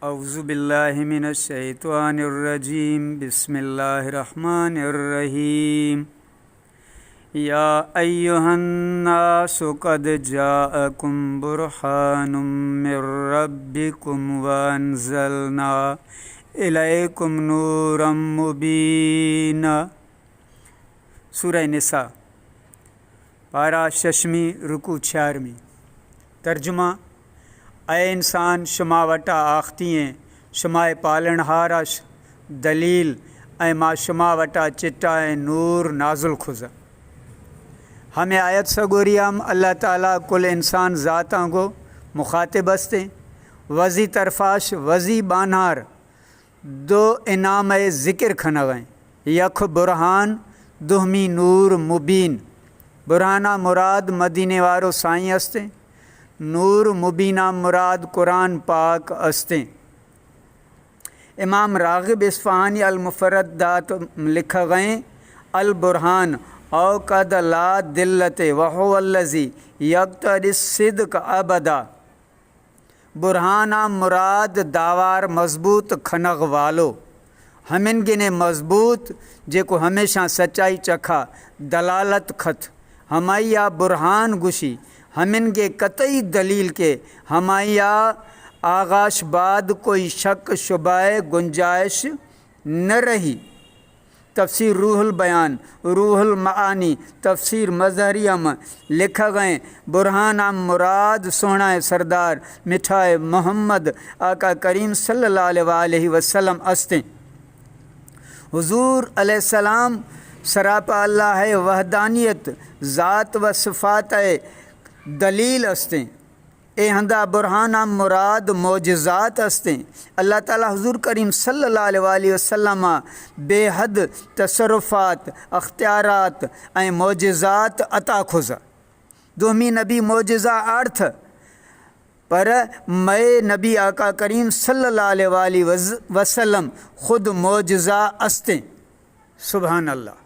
औज़ु बिल्लाहि मिनश शैतानिर रजीम बिस्मिल्लाहिर्रहमानिर्रहीम। या अय्युहन्नासु क़द जाअकुम बुरहानुम मिर रब्बिकुम व अंज़लना इलैकुम नूरम मुबीना। सूरह निसा पारा शशमी रुकू 46। तर्जुमा: ऐ इंसान शुमा वटा आख़्तिएं शुमाए पालनहारश दलील ऐं मां शुमा वटा चिटा ऐं नूर नाज़ुल खुज़। हमें आयत सगोरियाम अल्लाह ताला कुल इंसान ज़ातांगो मुखातिब अस्ते वज़ी तरफाश वज़ी बानहार दो इनाम ज़िक्र खनवें यख बुरहान दुहमी नूर मुबीन। बुरहाना मुराद मदीने वारो साईं अस्ते, नूर मुबीना मुराद कुरान पाक अस्ते। इमाम राग़िब इस्फ़हानी अल मुफ़रदात लिख गए अल बुरहान औक़द ला दिल्लते वहुवल्लज़ी यक़्तरिस सिद्क़ अबदा। बुरहाना मुराद दावार मज़बूत खनग वालो हमिन गिने मज़बूत जेको हमेशा सच्चाई चखा दलालत खत हमाइया बुरहान गुशी हमिन के कतई दलील के हमाइया आगाश बाद कोई शक शुबाए गुंजाइश न रही। तफसीर रूहुल बयान रूहुल मानी तफसीर मज़हरिया में लिख गए बुरहाना मुराद सोहना सरदार मिठाए मोहम्मद आका करीम सल्लल्लाहु अलैहि वसल्लम अस्ते। हुजूर अलैहिस्सलाम सरापा अल्लाह वहदानियत ज़ात व सिफ़ात दलील अस्ते। ए हंदा बुरहाना मुराद मोजज़ात अस्ते। अल्लाह ताला हुजूर करीम सल्लल्लाहु अलैहि वसल्लम बेहद तसरुफ़ात अख्तियारात ऐं मोजज़ात अता खुज़ा। दुहमी नबी मोजज़ा अर्थ पर मए नबी आका करीम सल्लल्लाहु अलैहि वसल्लम ख़ुद मोजज़ा अस्ते। सुभान अल्लाह।